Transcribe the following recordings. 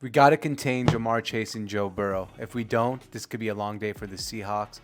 We got to contain Jamar Chase and Joe Burrow. If we don't, this could be a long day for the Seahawks.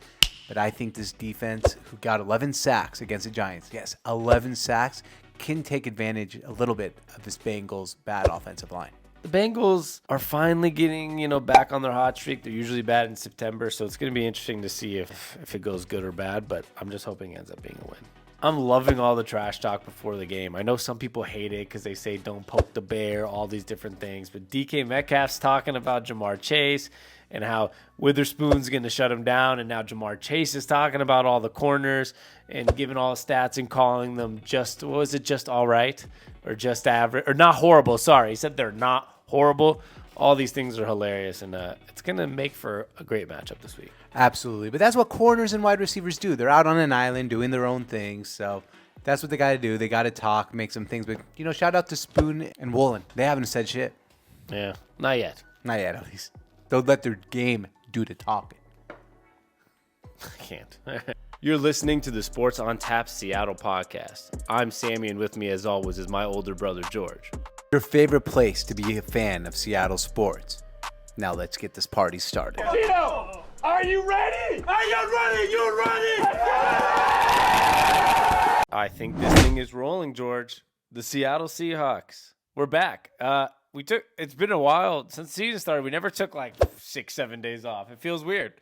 But I think this defense, who got 11 sacks against the Giants, yes, 11 sacks, can take advantage a little bit of this Bengals' bad offensive line. The Bengals are finally getting, back on their hot streak. They're usually bad in September, so it's going to be interesting to see if it goes good or bad, but I'm just hoping it ends up being a win. I'm loving all the trash talk before the game. I know some people hate it because they say don't poke the bear, all these different things, but DK Metcalf's talking about Jamar Chase and how Witherspoon's going to shut him down, and now Jamar Chase is talking about all the corners and giving all the stats and calling them just all right or just average or not horrible. Sorry, he said they're not horrible. All these things are hilarious, and it's going to make for a great matchup this week. Absolutely. But that's what corners and wide receivers do. They're out on an island doing their own things. So that's what they got to do. They got to talk, make some things. But, shout out to Spoon and Woolen. They haven't said shit. Yeah, not yet. Not yet, at least. They'll let their game do the talking. I can't. You're listening to the Sports on Tap Seattle podcast. I'm Sammy, and with me, as always, is my older brother, George. Your favorite place to be a fan of Seattle sports. Now let's get this party started. Tito, are you ready? Are you ready? You ready? I think this thing is rolling, George. The Seattle Seahawks. We're back. It's been a while since the season started. We never took like 6-7 days off. It feels weird.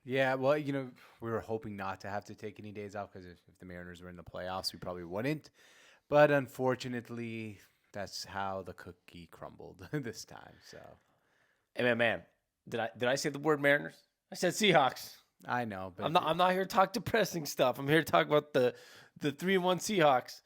Yeah, well, we were hoping not to have to take any days off because if the Mariners were in the playoffs, we probably wouldn't. But unfortunately, that's how the cookie crumbled this time. So, hey, man, did I say the word Mariners? I said Seahawks. I know, but I'm not here to talk depressing stuff. I'm here to talk about the 3-1 Seahawks.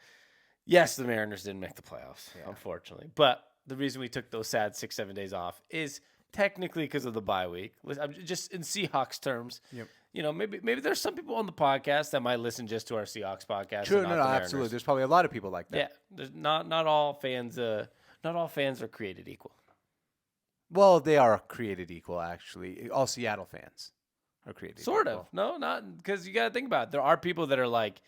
Yes, the Mariners didn't make the playoffs, unfortunately. But the reason we took those sad 6-7 days off is technically because of the bye week. I'm just in Seahawks terms. Yep. Maybe there's some people on the podcast that might listen just to our Seahawks podcast. True, and not no, the absolutely. Mariners. There's probably a lot of people like that. Yeah, there's not all fans. Not all fans are created equal. Well, they are created equal, actually. All Seattle fans are created Sort equal. of. No, not because you got to think about it. There are people that are like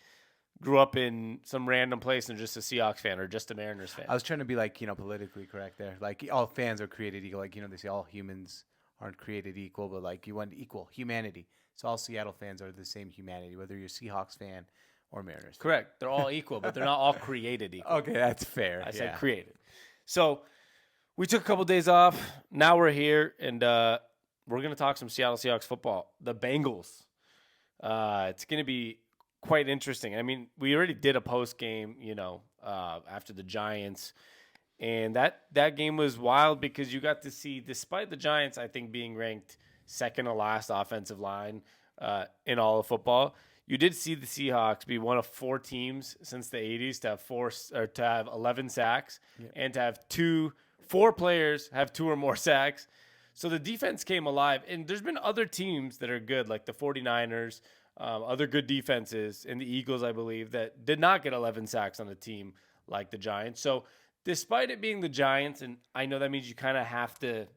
grew up in some random place and just a Seahawks fan or just a Mariners fan. I was trying to be politically correct there. Like all fans are created equal. Like, they say all humans aren't created equal, but like you want equal humanity. So all Seattle fans are the same humanity, whether you're a Seahawks fan or Mariners fan. Correct. They're all equal, but they're not all created equal. Okay, that's fair. I said created. So we took a couple days off. Now we're here, and we're going to talk some Seattle Seahawks football. The Bengals. It's going to be quite interesting. I mean, we already did a post game, after the Giants, and that game was wild because you got to see, despite the Giants, I think being ranked second to last offensive line in all of football, you did see the Seahawks be one of 4 teams since the 80s to have 11 sacks and to have 4 players have 2 or more sacks. So the defense came alive, and there's been other teams that are good, like the 49ers, other good defenses, and the Eagles, I believe, that did not get 11 sacks on the team like the Giants. So despite it being the Giants, and I know that means you kind of have to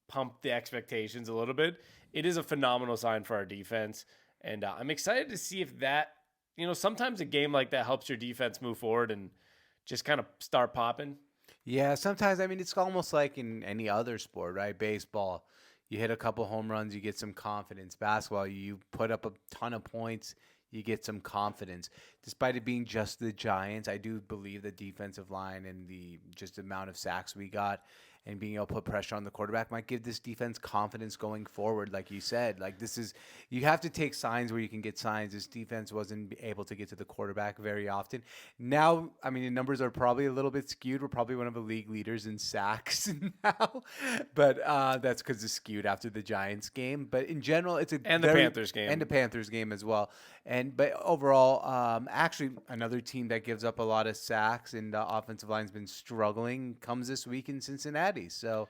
pump the expectations a little bit, it is a phenomenal sign for our defense. And I'm excited to see if that, sometimes a game like that helps your defense move forward and just kind of start popping. Yeah, sometimes, it's almost like in any other sport, right? Baseball, you hit a couple home runs, you get some confidence. Basketball, you put up a ton of points, you get some confidence. Despite it being just the Giants, I do believe the defensive line and the just amount of sacks we got and being able to put pressure on the quarterback might give this defense confidence going forward. Like you said, you have to take signs where you can get signs. This defense wasn't able to get to the quarterback very often. Now, the numbers are probably a little bit skewed. We're probably one of the league leaders in sacks now, but that's because it's skewed after the Giants game. But in general, it's the Panthers game. And the Panthers game as well. But overall, actually, another team that gives up a lot of sacks and the offensive line's been struggling comes this week in Cincinnati. So,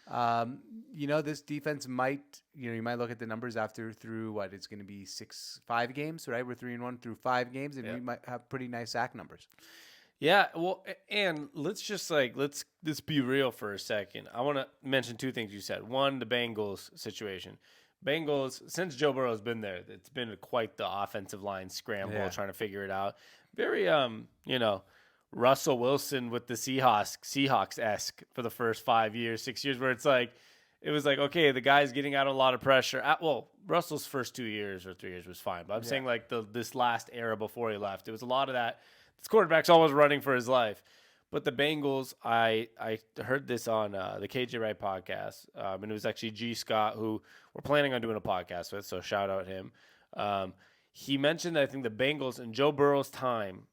this defense might, you might look at the numbers through it's going to be 5 games, right? We're 3-1 through 5 games, and we might have pretty nice sack numbers. Yeah, well, and let's just let's be real for a second. I want to mention 2 things you said. One, the Bengals situation. Bengals, since Joe Burrow's been there, it's been quite the offensive line scramble trying to figure it out. Very, Russell Wilson with the Seahawks-esque for the first 5 years, 6 years, where it was like, okay, the guy's getting out a lot of pressure. Russell's first 2 years or 3 years was fine, but I'm saying like this last era before he left, it was a lot of that. This quarterback's always running for his life. But the Bengals, I heard this on the KJ Wright podcast, and it was actually G. Scott, who we're planning on doing a podcast with, so shout out him. He mentioned that I think the Bengals and Joe Burrow's time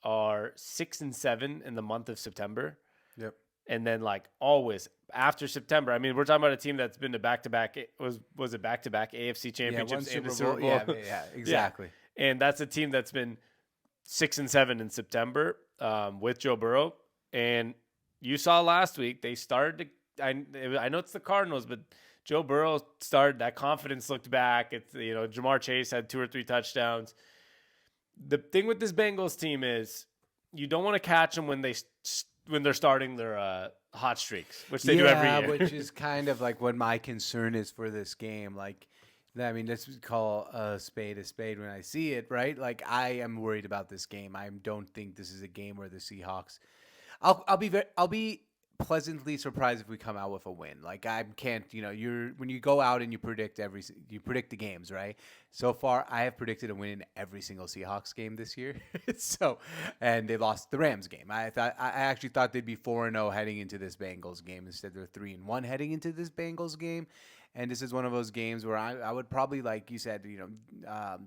are 6-7 in the month of September. Yep. And then like always after September, I mean, we're talking about a team that's been to back-to-back, was it back-to-back AFC championships and the Super Bowl? Yeah, exactly. Yeah. And that's a team that's been 6-7 in September with Joe Burrow. And you saw last week, they started to, I know it's the Cardinals, but Joe Burrow started, that confidence looked back. It's, Jamar Chase had 2 or 3 touchdowns. The thing with this Bengals team is you don't want to catch them when they're starting their hot streaks, which they do every year. Which is kind of like what my concern is for this game. Like, I mean, let's call a spade when I see it, right? Like, I am worried about this game. I don't think this is a game where the Seahawks. I'll be pleasantly surprised if we come out with a win. Like, I can't, when you go out and you predict the games, right? So far, I have predicted a win in every single Seahawks game this year. And they lost the Rams game. I actually thought they'd be 4-0 heading into this Bengals game. Instead, they're 3-1 heading into this Bengals game. And this is one of those games where I would probably, like you said,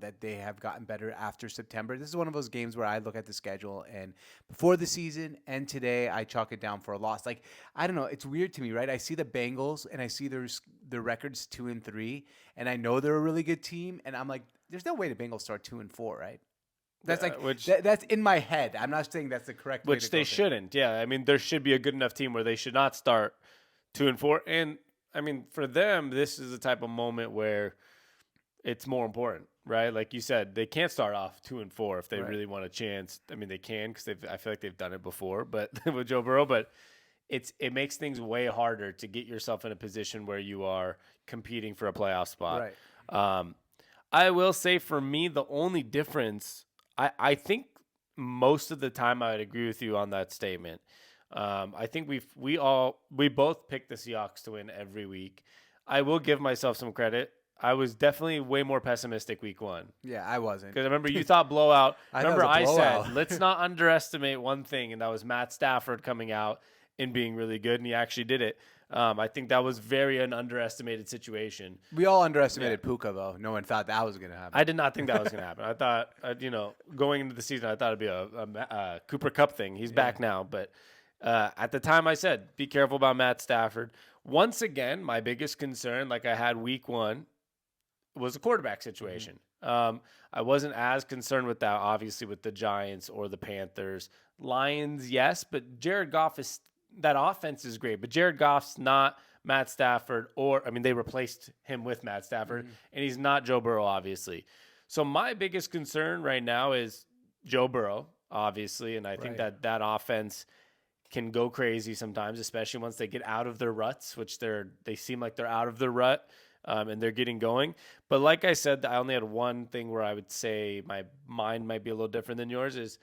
that they have gotten better after September. This is one of those games where I look at the schedule and before the season and today I chalk it down for a loss. Like, I don't know. It's weird to me, right? I see the Bengals and I see their records 2-3, and I know they're a really good team. And I'm like, there's no way the Bengals start 2-4, right? That's that's in my head. I'm not saying that's the correct way to which they shouldn't. Yeah, I mean, there should be a good enough team where they should not start 2-4. And I mean, for them, this is the type of moment where it's more important, right? Like you said, they can't start off 2-4 if they really want a chance. I mean, they can because I feel like they've done it before, but with Joe Burrow. But it makes things way harder to get yourself in a position where you are competing for a playoff spot. Right. I will say, for me, the only difference, I think most of the time I would agree with you on that statement. I think we both picked the Seahawks to win every week. I will give myself some credit. I was definitely way more pessimistic week 1. Yeah, I wasn't. Because I remember you thought blowout. I blowout. said, let's not underestimate one thing, and that was Matt Stafford coming out and being really good, and he actually did it. I think that was an underestimated situation. We all underestimated Puka, though. No one thought that was going to happen. I did not think that was going to happen. I thought, going into the season, I thought it'd be a Cooper Kupp thing. He's back now, but at the time I said, be careful about Matt Stafford. Once again, my biggest concern, like I had week 1, was a quarterback situation. I wasn't as concerned with that, obviously, with the Giants or the Panthers. Lions, yes, but Jared Goff that offense is great, but Jared Goff's not Matt Stafford, they replaced him with Matt Stafford, and he's not Joe Burrow, obviously. So my biggest concern right now is Joe Burrow, obviously, and I think that offense can go crazy sometimes, especially once they get out of their ruts, which they seem like they're out of their rut, and they're getting going. But like I said, I only had one thing where I would say my mind might be a little different than yours is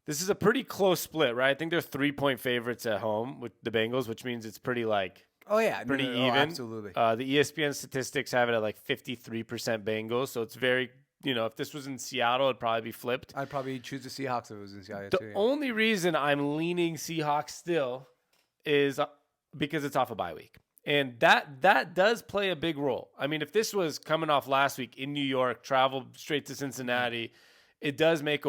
this is a pretty close split, right? I think they're 3-point favorites at home with the Bengals, which means it's pretty pretty even. Absolutely. The ESPN statistics have it at like 53% Bengals, so it's very, if this was in Seattle, it'd probably be flipped. I'd probably choose the Seahawks if it was in Seattle. The only reason I'm leaning Seahawks still is because it's off a bye week. And that does play a big role. I mean, if this was coming off last week in New York, traveled straight to Cincinnati, it does make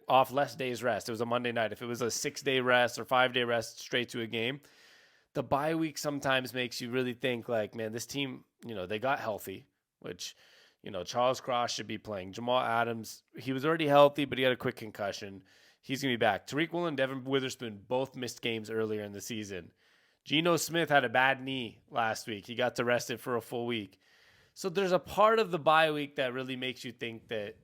off less days rest. It was a Monday night. If it was a 6-day rest or 5-day rest straight to a game, the bye week sometimes makes you really think like, man, this team, they got healthy, which, Charles Cross should be playing. Jamal Adams, he was already healthy, but he had a quick concussion. He's going to be back. Tariq Woolen and Devin Witherspoon both missed games earlier in the season. Geno Smith had a bad knee last week. He got to rest it for a full week. So there's a part of the bye week that really makes you think that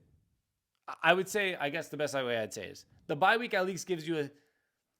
I would say, I guess the best way I'd say is the bye week at least gives you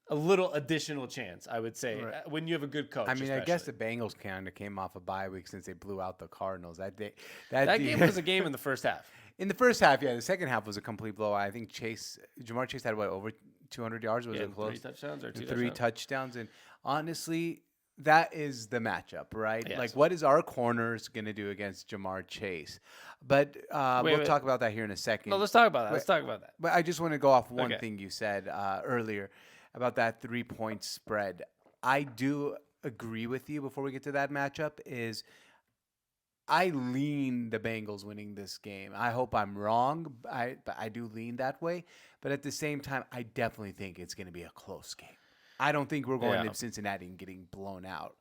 a little additional chance, I would say, when you have a good coach. I mean, especially. I guess the Bengals kind of came off a bye week since they blew out the Cardinals. That game was a game in the first half. In the first half, yeah. The second half was a complete blowout. I think Jamar Chase had over 200 yards. Was it close? 3 touchdowns or 2 3 touchdowns? touchdowns. And honestly, that is the matchup, right? Yes. Like, what is our corners going to do against Jamar Chase? But we'll talk about that here in a second. No, let's talk about that. Let's talk about that. But I just want to go off one Okay. thing you said earlier about that 3-point spread. I do agree with you before we get to that matchup is I lean the Bengals winning this game. I hope I'm wrong. But I do lean that way. But at the same time, I definitely think it's going to be a close game. I don't think we're going to Cincinnati and getting blown out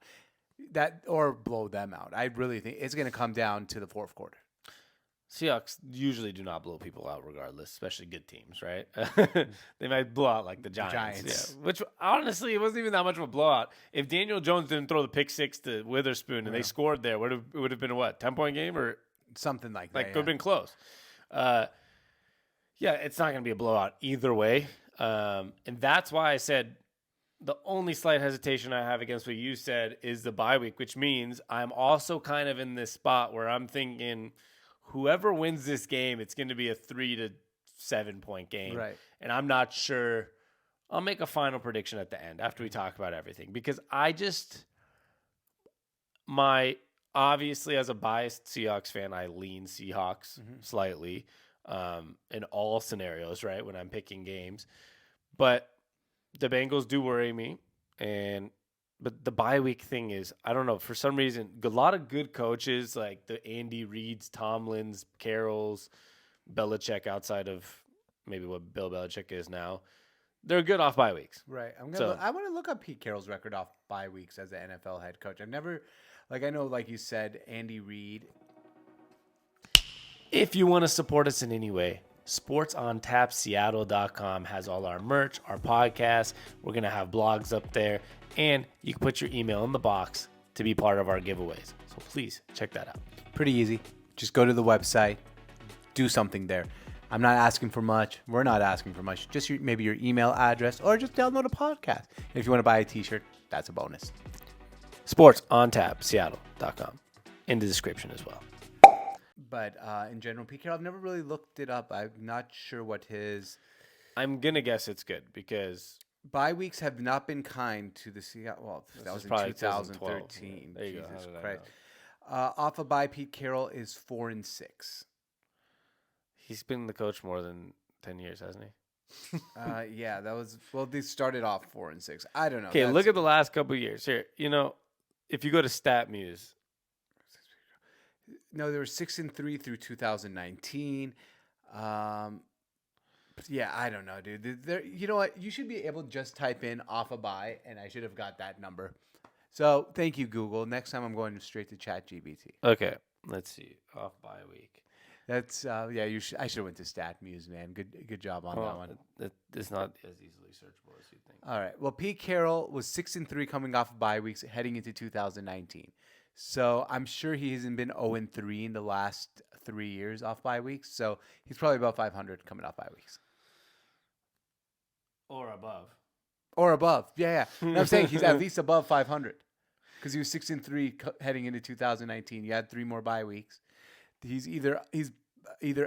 or blow them out. I really think it's going to come down to the fourth quarter. Seahawks usually do not blow people out regardless, especially good teams, right? They might blow out like the Giants. Yeah. Which, honestly, it wasn't even that much of a blowout. If Daniel Jones didn't throw the pick six to Witherspoon and they scored there, it would have been a 10-point game or something like that? Like, could have been close. Yeah, it's not going to be a blowout either way. And that's why I said the only slight hesitation I have against what you said is the bye week, which means I'm also kind of in this spot where I'm thinking – whoever wins this game, it's going to be a 3 to 7 point game. Right. And I'm not sure. I'll make a final prediction at the end after we talk about everything because obviously as a biased Seahawks fan, I lean Seahawks slightly in all scenarios, right? When I'm picking games, but the Bengals do worry me. But the bye week thing is, I don't know, for some reason, a lot of good coaches like the Andy Reids, Tomlins, Carrolls, Belichick, outside of maybe what Bill Belichick is now, they're good off bye weeks. Right. I want to look up Pete Carroll's record off bye weeks as an NFL head coach. I've never, I know, like you said, Andy Reid. If you want to support us in any way, sportsontapseattle.com has all our merch, our podcasts. We're going to have blogs up there. And you can put your email in the box to be part of our giveaways. So please check that out. Pretty easy. Just go to the website, do something there. I'm not asking for much. We're not asking for much. Just maybe your email address or just download a podcast. And if you want to buy a t-shirt, that's a bonus. sportsontapseattle.com in the description as well. But in general, Pete Carroll, I've never really looked it up. I'm not sure what his... I'm going to guess it's good because... bye weeks have not been kind to the Seahawks. Well, that was in 2013. There you Jesus go. Christ. Off a bye, Pete Carroll is 4-6. He's been the coach more than 10 years, hasn't he? Yeah, that was... Well, they started off 4-6. I don't know. Okay, look at the last couple of years. Here, if you go to StatMuse... No, they were 6-3 through 2019. Yeah, I don't know, dude. You know what? You should be able to just type in off a bye, and I should have got that number. So thank you, Google. Next time I'm going straight to ChatGPT. Okay, let's see. Off bye week. That's yeah. I should have went to StatMuse, man. Good job on that one. It's not as easily searchable as you think. All right. Well, Pete Carroll was 6-3 coming off of bye weeks, heading into 2019. So I'm sure he hasn't been 0-3 in the last 3 years off bye weeks. So he's probably about 500 coming off bye weeks. Or above. Or above. Yeah. And I'm saying he's at least above 500 because he was 6-3 heading into 2019. You had 3 more bye weeks. He's either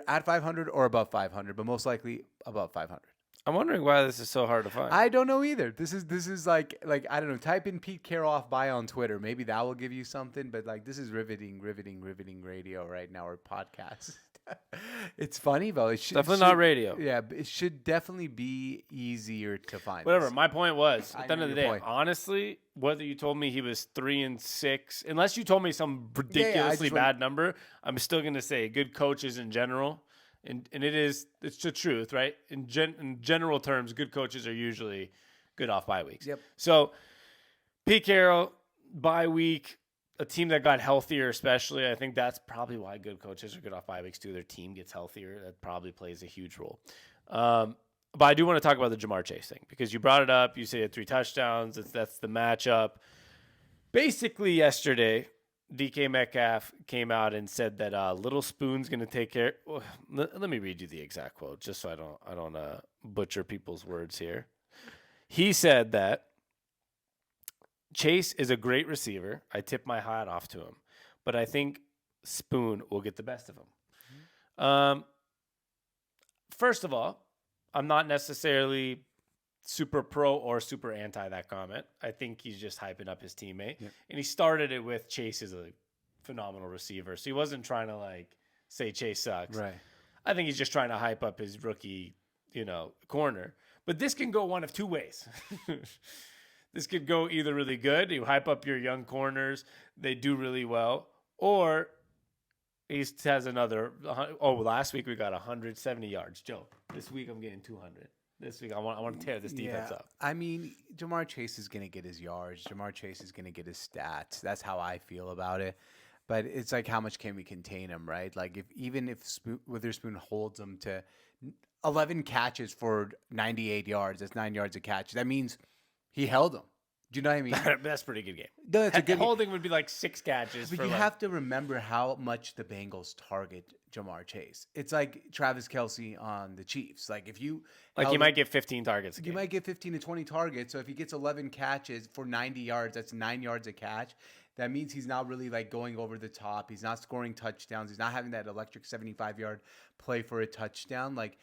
at 500 or above 500, but most likely above 500. I'm wondering why this is so hard to find. I don't know either. This is like I don't know. Type in Pete Carroll off bye on Twitter. Maybe that will give you something. But this is riveting radio right now, or podcast. It's funny though. It should definitely not radio. Yeah, it should definitely be easier to find. Whatever. This. My point was, at the end of the day, point. Honestly, whether you told me he was 3-6, unless you told me some ridiculously bad number, I'm still going to say good coaches in general. And it's the truth, right? In general terms, good coaches are usually good off bye weeks. Yep. So, Pete Carroll, bye week, a team that got healthier especially. I think that's probably why good coaches are good off bye weeks too. Their team gets healthier. That probably plays a huge role. But I do want to talk about the Jamar Chase thing because you brought it up. You said he had 3 touchdowns. That's the matchup. Basically, yesterday, DK Metcalf came out and said that Little Spoon's going to take care. Let me read you the exact quote, just so I don't butcher people's words here. He said that Chase is a great receiver. I tip my hat off to him, but I think Spoon will get the best of him. Mm-hmm. First of all, I'm not necessarily super pro or super anti that comment. I think he's just hyping up his teammate. Yep. And he started it with Chase is a phenomenal receiver. So he wasn't trying to like say Chase sucks. Right. I think he's just trying to hype up his rookie, corner. But this can go one of two ways. This could go either really good, you hype up your young corners, they do really well, or he has another. Last week we got 170 yards. Joe, this week I'm getting 200. This week I want to tear this defense up. I mean, Jamar Chase is going to get his yards. Jamar Chase is going to get his stats. That's how I feel about it. But it's like, how much can we contain him, right? Like, if Witherspoon holds him to 11 catches for 98 yards, that's 9 yards a catch. That means he held him. Do you know what I mean? That's a pretty good game. No, it's a good holding would be like 6 catches. But you have to remember how much the Bengals target Jamar Chase. It's like Travis Kelce on the Chiefs. Like, if you he might get 15 targets. You might get 15 to 20 targets. So if he gets 11 catches for 90 yards, that's 9 yards a catch. That means he's not really like going over the top. He's not scoring touchdowns. He's not having that electric 75-yard play for a touchdown. Like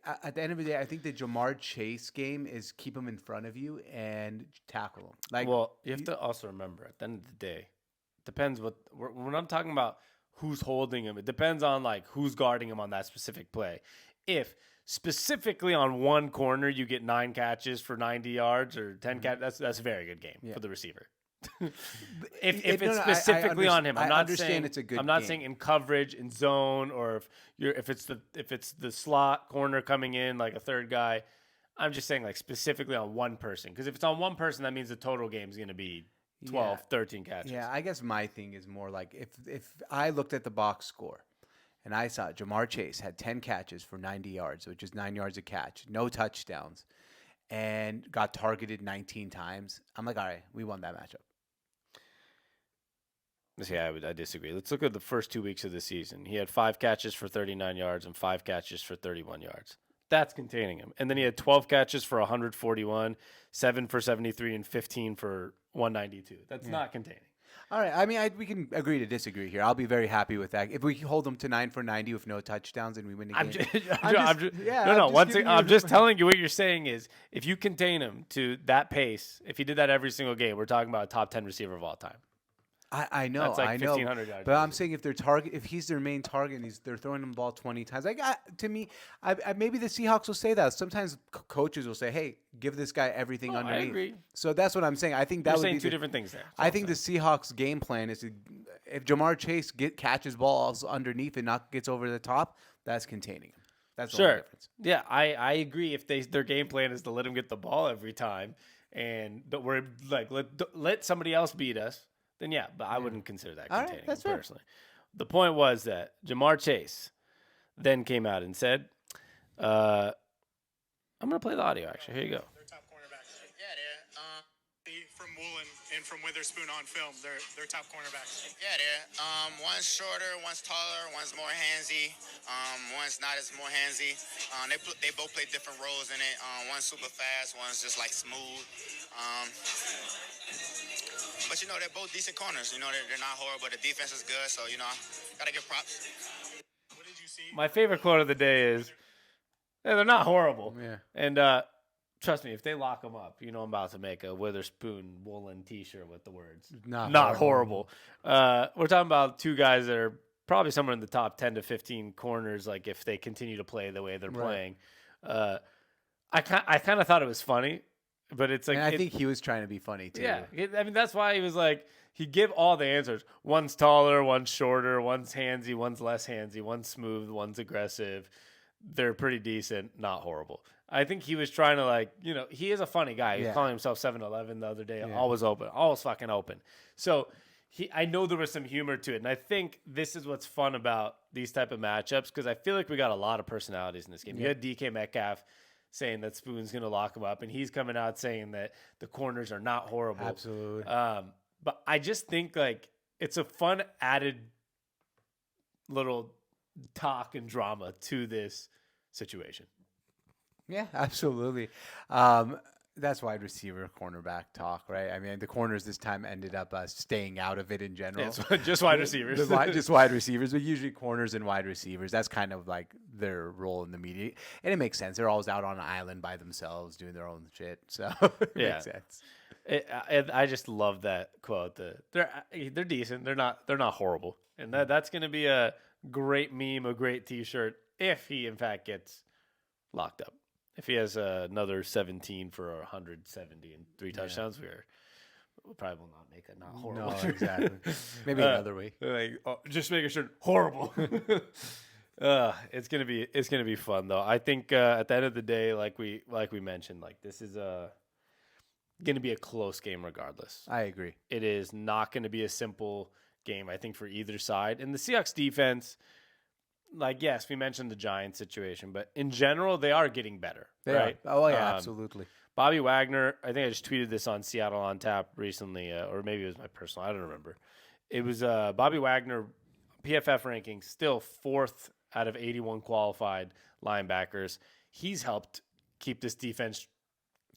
at the end of the day, I think the Jamar Chase game is keep him in front of you and tackle him. Like, well, you have to also remember at the end of the day, it depends when I'm talking about who's holding him. It depends on like who's guarding him on that specific play. If specifically on one corner you get 9 catches for 90 yards or 10 catches, that's a very good game for the receiver. if it's specifically on him, I'm not saying it's a good. I'm not game. saying in coverage, in zone, or if it's the slot corner coming in like a third guy. I'm just saying like specifically on one person, because if it's on one person, that means the total game is going to be 12, 13 catches. Yeah, I guess my thing is more like if I looked at the box score and I saw Jamar Chase had 10 catches for 90 yards, which is 9 yards a catch, no touchdowns, and got targeted 19 times, I'm like, all right, we won that matchup. Yeah, I disagree. Let's look at the first 2 weeks of the season. He had 5 catches for 39 yards and 5 catches for 31 yards. That's containing him. And then he had 12 catches for 141, 7 for 73, and 15 for 192. That's not containing. All right. I mean, we can agree to disagree here. I'll be very happy with that. If we hold him to 9 for 90 with no touchdowns and we win the game. I'm just telling you what you're saying is if you contain him to that pace, if he did that every single game, we're talking about a top 10 receiver of all time. I know, That's like I know. 1,500 yards. But I'm saying if he's their main target and they're throwing him the ball 20 times, like to me, maybe the Seahawks will say that. Sometimes coaches will say, "Hey, give this guy everything underneath." I agree. So that's what I'm saying. I think that You're would saying be two different things there. I think the Seahawks game plan is if Jamar Chase catches balls underneath and not gets over the top, that's containing him. That's the only difference. Yeah, I agree. If their game plan is to let him get the ball every time, but we're like let somebody else beat us. Then yeah, but I wouldn't consider that containing that's personally. The point was that Jamar Chase then came out and said, I'm going to play the audio, actually. Here you go. They're top cornerbacks. Yeah, they're from Woolen and from Witherspoon on film. They're top cornerbacks. Yeah, they're one's shorter, one's taller, one's more handsy, one's not as more handsy. They both play different roles in it. One's super fast, one's just like smooth. But, they're both decent corners. They're not horrible. The defense is good, so, got to give props. What did you see? My favorite quote of the day is, hey, they're not horrible. Yeah. And trust me, if they lock them up, I'm about to make a Witherspoon woolen T-shirt with the words, not horrible. We're talking about two guys that are probably somewhere in the top 10 to 15 corners, like if they continue to play the way they're playing. I kind of thought it was funny. But it's like, and I think he was trying to be funny too. Yeah, that's why he was like, he'd give all the answers. One's taller, one's shorter, one's handsy, one's less handsy, one's smooth, one's aggressive. They're pretty decent, not horrible. I think he was trying to he is a funny guy. He was calling himself 7-Eleven the other day, always open, always fucking open. So I know there was some humor to it, and I think this is what's fun about these type of matchups because I feel like we got a lot of personalities in this game. You had DK Metcalf saying that Spoon's going to lock him up, and he's coming out saying that the corners are not horrible. Absolutely. But I just think it's a fun added little talk and drama to this situation. Yeah, absolutely. that's wide receiver, cornerback talk, right? I mean, the corners this time ended up staying out of it in general. Yeah, it's just wide receivers. Just wide receivers, but usually corners and wide receivers. That's kind of like their role in the media, and it makes sense. They're always out on an island by themselves doing their own shit, so it makes sense. I just love that quote. They're decent. They're not horrible, and that's going to be a great meme, a great T-shirt if he in fact gets locked up. If he has another 17 for 170 and 3 touchdowns, we probably will not make it not horrible. No, exactly. Maybe another week. Just making sure horrible. It's gonna be fun though. I think at the end of the day, like we mentioned, like this is gonna be a close game regardless. I agree. It is not gonna be a simple game, I think, for either side. And the Seahawks defense, like, yes, we mentioned the Giants situation, but in general, they are getting better, right? Oh, yeah, absolutely. Bobby Wagner, I think I just tweeted this on Seattle on Tap recently, or maybe it was my personal, I don't remember. It was Bobby Wagner, PFF ranking, still 4th out of 81 qualified linebackers. He's helped keep this defense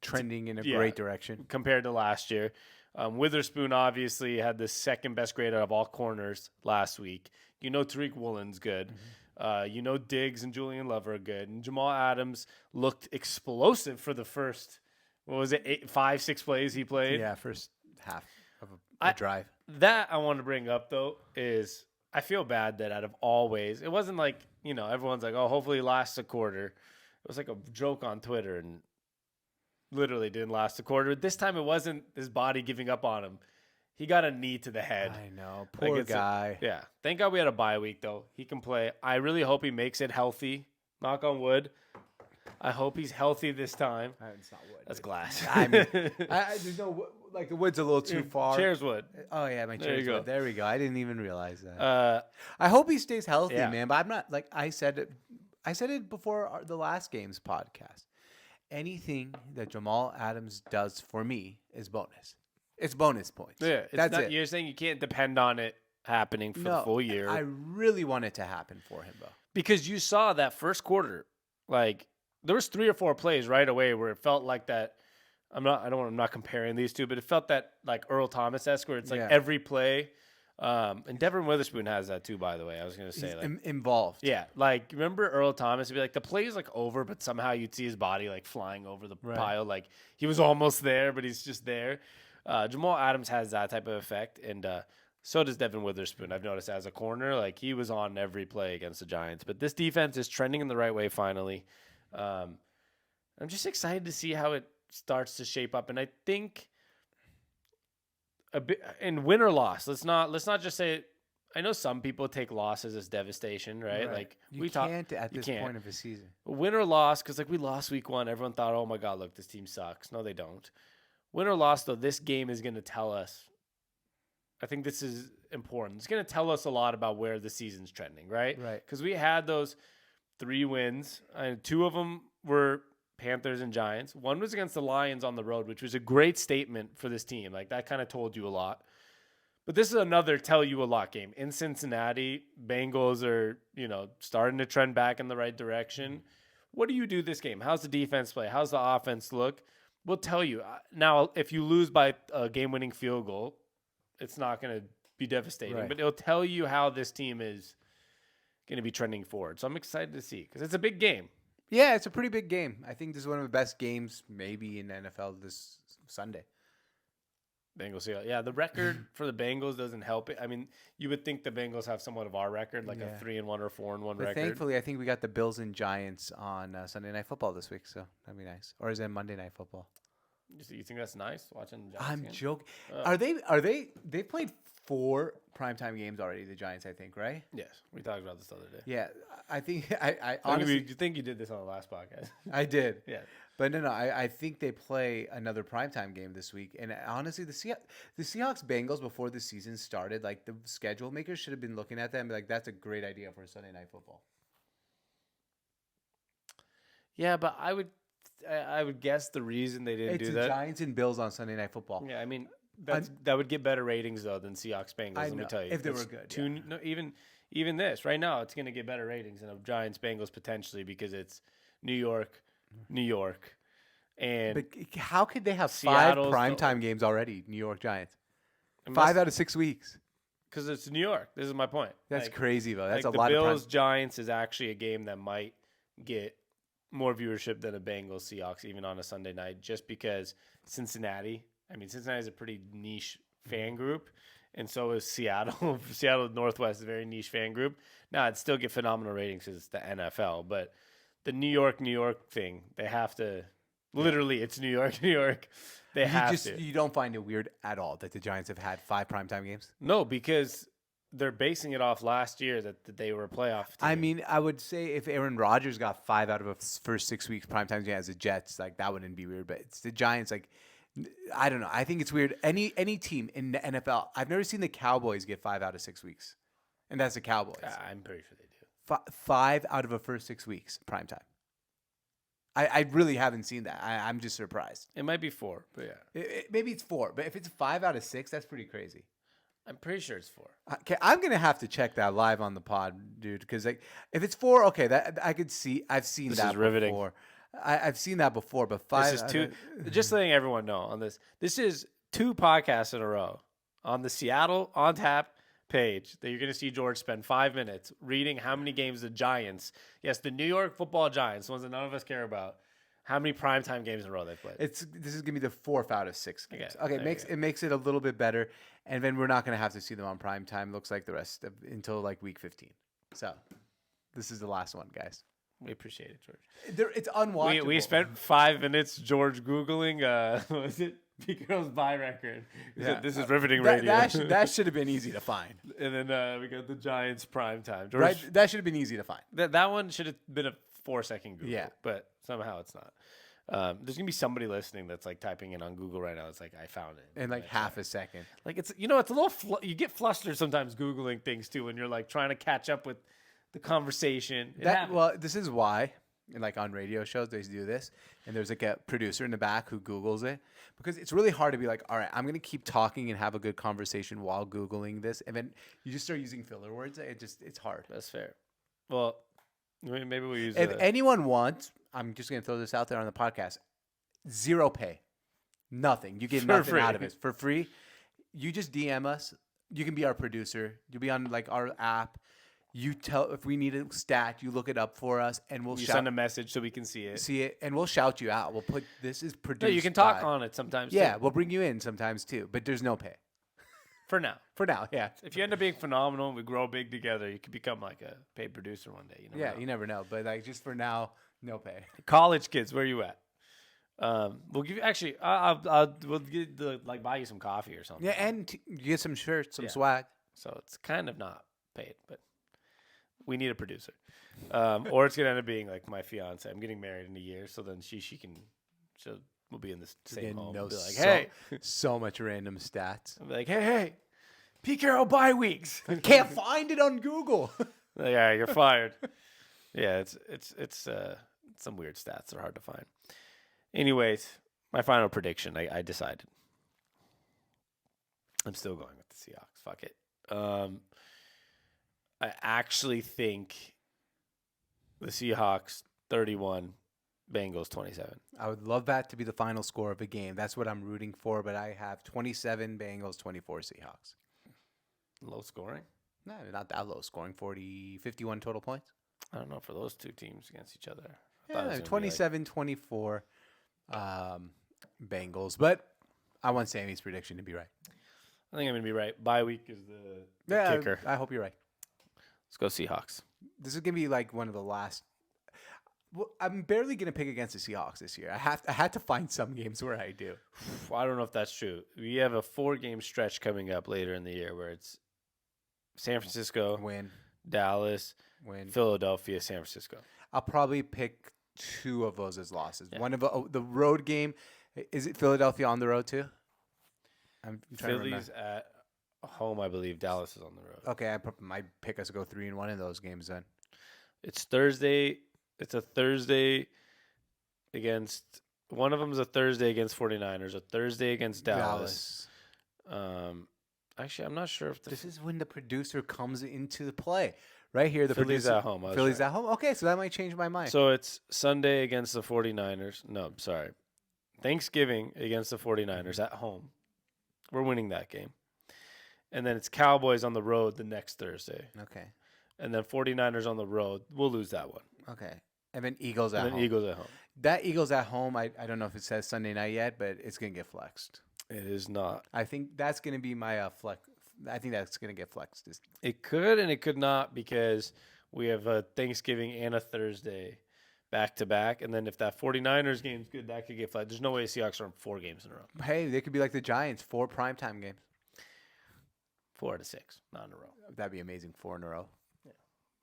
trending in a great direction compared to last year. Witherspoon obviously had the second best grade out of all corners last week. Tariq Woolen's good. Diggs and Julian Love are good. And Jamal Adams looked explosive for the first, 5-6 plays he played? Yeah, first half of a drive. That I want to bring up, though, is I feel bad that out of all ways, it wasn't like, everyone's like, oh, hopefully it lasts a quarter. It was like a joke on Twitter and literally didn't last a quarter. This time it wasn't his body giving up on him. He got a knee to the head. I know. Poor guy. Yeah. Thank God we had a bye week, though. He can play. I really hope he makes it healthy. Knock on wood. I hope he's healthy this time. It's not wood. That's glass. I mean, there's no, like, the wood's a little too far. Chair's wood. Oh, yeah, my chair's wood. There we go. I didn't even realize that. Uh, I hope he stays healthy, yeah. man. But I'm not, like, I said it before the last game's podcast. Anything that Jamal Adams does for me is bonus. It's bonus points. Yeah, that's it. You're saying you can't depend on it happening for the full year. I really want it to happen for him, though. Because you saw that first quarter, like there was 3 or 4 plays right away where it felt like that. I'm not comparing these two, but it felt that like Earl Thomas-esque where it's like every play. And Devin Witherspoon has that too, by the way. I was going to say, he's involved. Yeah, like remember Earl Thomas? It'd be like the play's like over, but somehow you'd see his body like flying over the pile, like he was almost there, but he's just there. Jamal Adams has that type of effect, and so does Devin Witherspoon. I've noticed as a corner, like he was on every play against the Giants. But this defense is trending in the right way finally. I'm just excited to see how it starts to shape up, and I think a bit in win or loss. Let's not just say it. I know some people take losses as devastation, right? Like you can't at this point of a season. Win or loss, because like we lost week 1, everyone thought, oh my God, look, this team sucks. No, they don't. Win or loss, though, this game is going to tell us. I think this is important. It's going to tell us a lot about where the season's trending, right? Right. Because we had those 3 wins, and 2 of them were Panthers and Giants. 1 was against the Lions on the road, which was a great statement for this team. Like that kind of told you a lot. But this is another tell you a lot game. In Cincinnati, Bengals are, starting to trend back in the right direction. What do you do this game? How's the defense play? How's the offense look? We'll tell you. Now, if you lose by a game-winning field goal, it's not going to be devastating. Right. But it'll tell you how this team is going to be trending forward. So I'm excited to see because it's a big game. Yeah, it's a pretty big game. I think this is one of the best games maybe in the NFL this Sunday. Bengals, yeah. The record for the Bengals doesn't help it. I mean, you would think the Bengals have somewhat of our record, like a 3-1 or 4-1 but record. Thankfully, I think we got the Bills and Giants on Sunday Night Football this week, so that'd be nice. Or is it Monday Night Football? You think that's nice watching the Giants? I'm game? joking. Oh. They played 4 primetime games already, the Giants, I think, right? Yes, we talked about this the other day. Yeah, I think I honestly you think you did this on the last podcast? I did. Yeah. But no, I think they play another primetime game this week. And honestly, the Seahawks Bengals before the season started, like the schedule makers should have been looking at them and be like, that's a great idea for Sunday Night Football. Yeah, but I would guess the reason they didn't do that. It's Giants and Bills on Sunday Night Football. Yeah, I mean that would get better ratings though than Seahawks Bengals. Let me tell you, if they were good. No, even this right now, it's going to get better ratings than a Giants Bengals potentially because it's New York, And But how could they have Seattle's five the- primetime games already? New York Giants. it 5 must- out of 6 weeks. because it's New York. This is my point. That's Like, crazy, though. That's like a lot the of Bills time. Giants is actually a game that might get more viewership than a Bengals Seahawks even on a Sunday night, just because Cincinnati. I mean, Cincinnati is a pretty niche fan group, and so is Seattle. Seattle Northwest is a very niche fan group. Now, it'd still get phenomenal ratings because it's the NFL, but the New York thing, they have to. Literally, it's New York, New York. They have to. You don't find it weird at all that the Giants have had 5 primetime games? No, because they're basing it off last year that they were a playoff team. I mean, I would say if Aaron Rodgers got 5 out of a first 6 weeks primetime game as the Jets, like that wouldn't be weird. But it's the Giants, like I don't know. I think it's weird. Any team in the NFL, I've never seen the Cowboys get 5 out of 6 weeks, and that's the Cowboys. I'm pretty sure they do. 5 out of a first 6 weeks primetime. I really haven't seen that. I'm just surprised. It might be 4, but yeah. Maybe it's 4, but if it's 5 out of 6, that's pretty crazy. I'm pretty sure it's 4. Okay, I'm gonna have to check that live on the pod, dude. Because like, if it's 4, okay, that I could see. I've seen This that is riveting. before. I've seen that before, but 5. This is 2. Just letting everyone know on this. This is 2 podcasts in a row on the Seattle On Tap page that you're going to see George spend 5 minutes reading how many games the Giants, yes, the New York Football Giants, the ones that none of us care about, how many primetime games in a row they've played. This is gonna be the 4th out of 6 games. Okay, there you it makes it a little bit better, and then we're not gonna have to see them on prime time. Looks like the rest of until like week 15. So this is the last one, guys. We appreciate it, George. It's unwatchable. We spent 5 minutes, George, Googling, what was it? Pete Carroll's buy record. He said, this is riveting radio. That should have been easy to find. And then we got the Giants primetime. George, Right? That should have been easy to find. that one should have been a 4-second Google. Yeah. But somehow it's not. There's going to be somebody listening that's like typing in on Google right now. It's like, I found it. In like half a second. Like, it's, it's a little, you get flustered sometimes Googling things too when you're like trying to catch up with the conversation. This is why, like on radio shows, they do this, and there's like a producer in the back who Googles it, because it's really hard to be like, all right, I'm gonna keep talking and have a good conversation while Googling this, and then you just start using filler words. It's hard. That's fair. Well, maybe we'll use If anyone wants, I'm just gonna throw this out there on the podcast. 0 pay, nothing. You get For nothing free. out of it for free. You just DM us. You can be our producer. You'll be on like our app. You tell if we need a stat, you look it up for us, and we'll you shout send a message so we can see it. and we'll shout you out. We'll put this is produced. No, you can talk by- on it sometimes. Yeah, too. we'll bring you in sometimes too, but there's no pay For now. for now. Yeah, If you end up being phenomenal and we grow big together, you could become like a paid producer one day. You never know. you never know. But like just for now, no pay. College kids, where you at? We'll give you actually. We'll get buy you some coffee or something. Yeah, and you get some shirts, some Yeah. swag. So it's kind of not paid, but we need a producer. Or it's gonna end up being like my fiance. I'm getting married in a year, so then we'll be in the same Again, home. know Be like, so, hey, so much random stats. I'll be like, hey, Pete Carroll bye weeks. Can't find it on Google. Yeah, you're fired. Yeah, it's some weird stats. They're hard to find. Anyways, my final prediction. I decided. I'm still going with the Seahawks. Fuck it. I actually think the Seahawks 31, Bengals 27. I would love that to be the final score of a game. That's what I'm rooting for. But I have 27 Bengals, 24 Seahawks. Low scoring? No, not that low scoring. 51 total points. I don't know for those two teams against each other. I thought it was Yeah, gonna be like- 27-24 Bengals. But I want Sammy's prediction to be right. I think I'm going to be right. Bye week is the kicker. I hope you're right. Let's go Seahawks. This is gonna be like one of the last. Well, I'm barely gonna pick against the Seahawks this year. I had to find some games where I do. I don't know if that's true. We have a 4-game stretch coming up later in the year where it's San Francisco, Win. Philadelphia, San Francisco. I'll probably pick 2 of those as losses. One of the road game. Is it Philadelphia on the road too? I'm trying to remember. Philly's at home, I believe. Dallas is on the road. Okay, I might pick us to go 3-1 in those games then. It's Thursday. It's a Thursday against one of them is a Thursday against 49ers, a Thursday against Dallas. Actually, I'm not sure if This is when the producer comes into the play. Right here, the Philly's producer. at home. I was Philly's right. at home. Okay, so that might change my mind. So it's Sunday against the 49ers. No, I'm sorry. Thanksgiving against the 49ers at home. We're winning that game. And then it's Cowboys on the road the next Thursday. Okay. And then 49ers on the road. We'll lose that one. Okay. And then Eagles at And then home. Eagles at home. That Eagles at home, I don't know if it says Sunday night yet, but it's going to get flexed. It is not. I think that's going to be my flex. I think that's going to get flexed. It could and it could not because we have a Thanksgiving and a Thursday back-to-back. And then if that 49ers game's good, that could get flexed. There's no way the Seahawks are on 4 games in a row. Hey, they could be like the Giants, 4 primetime games. 4 out of 6, not in a row. That'd be amazing, 4 in a row.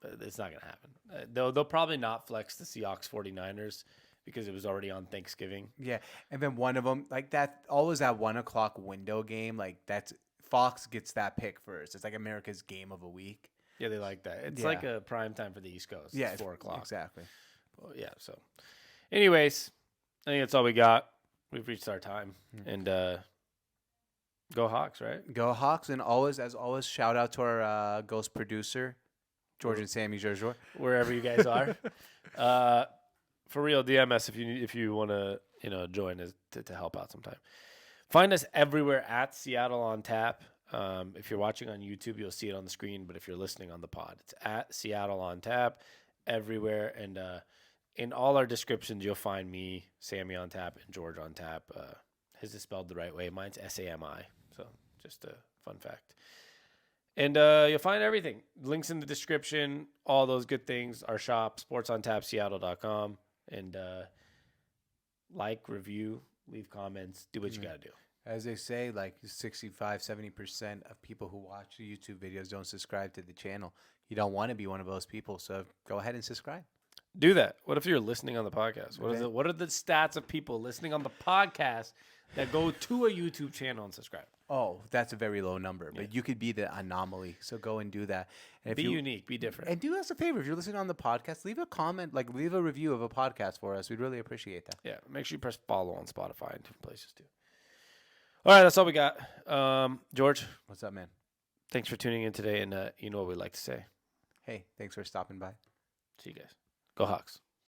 But it's not going to happen. They'll probably not flex the Seahawks 49ers because it was already on Thanksgiving. Yeah, and then one of them, like that, always that 1 o'clock window game, like that's Fox gets that pick first. It's like America's game of a week. Yeah, they like that. It's Yeah. like a prime time for the East Coast. Yeah, It's 4 o'clock. Exactly. Well, yeah, so anyways, I think that's all we got. We've reached our time. And go Hawks, right? Go Hawks, and always, as always, shout out to our ghost producer, George and Sammy George. Wherever you guys are. For real, DM us if you want to join us to help out sometime. Find us everywhere at Seattle on Tap. If you're watching on YouTube, you'll see it on the screen. But if you're listening on the pod, it's at Seattle on Tap everywhere. And in all our descriptions, you'll find me, Sammy on Tap, and George on Tap. His is spelled the right way. Mine's SAMI. So just a fun fact. And you'll find everything. Links in the description, all those good things. Our shop, sportsontapseattle.com. And like, review, leave comments, do what you got to do. As they say, like 65, 70% of people who watch the YouTube videos don't subscribe to the channel. You don't want to be one of those people, so go ahead and subscribe. Do that. What if you're listening on the podcast? Okay. What are the stats of people listening on the podcast that go to a YouTube channel and subscribe? Oh, that's a very low number, but you could be the anomaly. So go and do that. And if Be you, unique. Be different. And do us a favor. If you're listening on the podcast, leave a comment, like leave a review of a podcast for us. We'd really appreciate that. Yeah. Make sure you press follow on Spotify and different places too. All right. That's all we got. George, What's up, man? thanks for tuning in today. And you know what we like to say. Hey, thanks for stopping by. See you guys. Go Hawks.